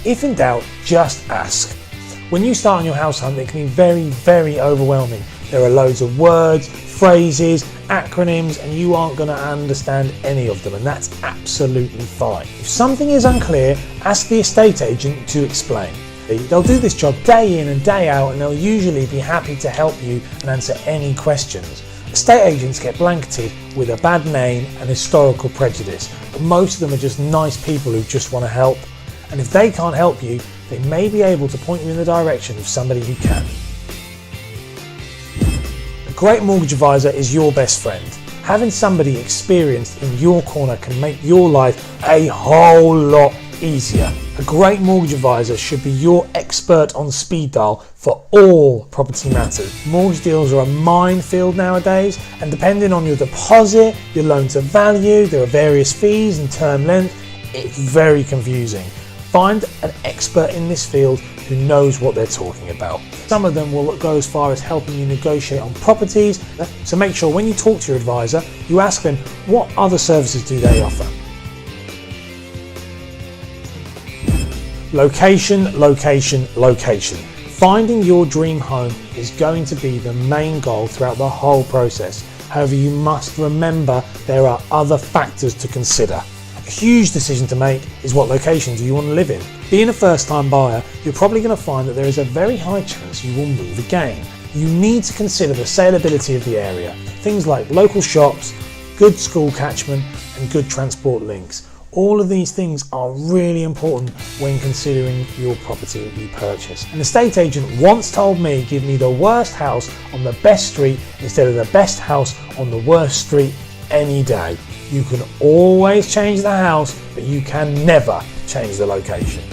If in doubt, just ask. When you start on your house hunt, it can be very, very overwhelming. There are loads of words, phrases, acronyms, and you aren't going to understand any of them, and that's absolutely fine. If something is unclear, ask the estate agent to explain. They'll do this job day in and day out, and they'll usually be happy to help you and answer any questions. Estate agents get blanketed with a bad name and historical prejudice, but most of them are just nice people who just want to help. And if they can't help you, they may be able to point you in the direction of somebody who can. A great mortgage advisor is your best friend. Having somebody experienced in your corner can make your life a whole lot easier. A great mortgage advisor should be your expert on speed dial for all property matters. Mortgage deals are a minefield nowadays, and depending on your deposit, your loan to value, there are various fees and term length. It's very confusing. Find an expert in this field who knows what they're talking about. Some of them will go as far as helping you negotiate on properties, so make sure when you talk to your advisor, you ask them what other services do they offer. Location, location, location. Finding your dream home is going to be the main goal throughout the whole process. However, you must remember there are other factors to consider. A huge decision to make is what location do you want to live in. Being a first-time buyer, you're probably going to find that there is a very high chance you will move again. You need to consider the saleability of the area. Things like local shops, good school catchment, and good transport links. All of these things are really important when considering your property that you purchase. An estate agent once told me, give me the worst house on the best street instead of the best house on the worst street any day. You can always change the house, but you can never change the location.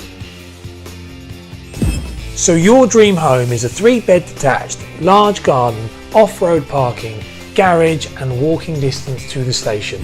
So your dream home is a 3-bed detached, large garden, off-road parking, garage and walking distance to the station.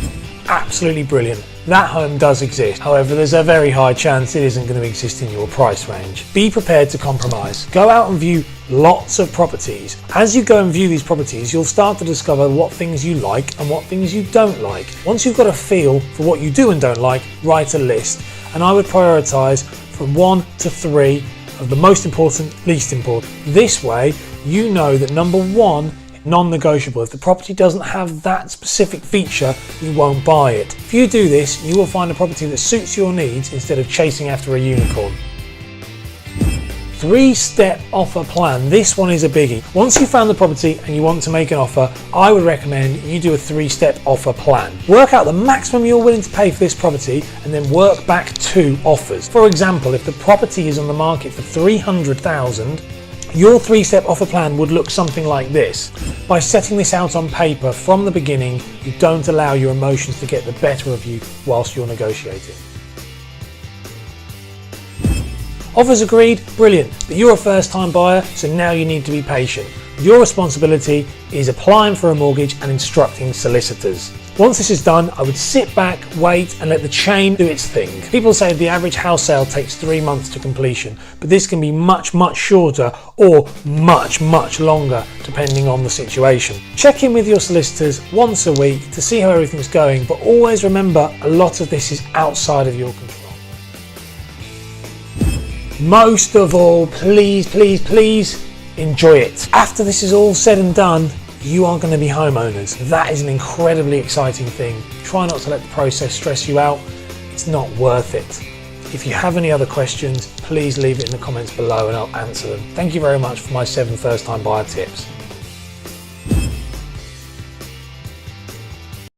Absolutely brilliant. That home does exist. However, there's a very high chance it isn't going to exist in your price range. Be prepared to compromise. Go out and view lots of properties. As you go and view these properties, you'll start to discover what things you like and what things you don't like. Once you've got a feel for what you do and don't like, write a list. And I would prioritize from 1 to 3 of the most important, least important. This way, you know that number 1 non-negotiable. If the property doesn't have that specific feature, you won't buy it. If you do this, you will find a property that suits your needs instead of chasing after a unicorn. 3-step offer plan. This one is a biggie. Once you've found the property and you want to make an offer, I would recommend you do a 3-step offer plan. Work out the maximum you're willing to pay for this property and then work back 2 offers. For example, if the property is on the market for $300,000, your 3-step offer plan would look something like this. By setting this out on paper from the beginning, you don't allow your emotions to get the better of you whilst you're negotiating. Offers agreed, brilliant, but you're a first-time buyer, so now you need to be patient. Your responsibility is applying for a mortgage and instructing solicitors. Once this is done, I would sit back, wait, and let the chain do its thing. People say the average house sale takes 3 months to completion, but this can be much shorter or much longer, depending on the situation. Check in with your solicitors once a week to see how everything's going, but always remember a lot of this is outside of your control. Most of all, please enjoy it. After this is all said and done, you are going to be homeowners. That is an incredibly exciting thing. Try not to let the process stress you out. It's not worth it. If you have any other questions, please leave it in the comments below and I'll answer them. Thank you very much for my 7 first-time buyer tips.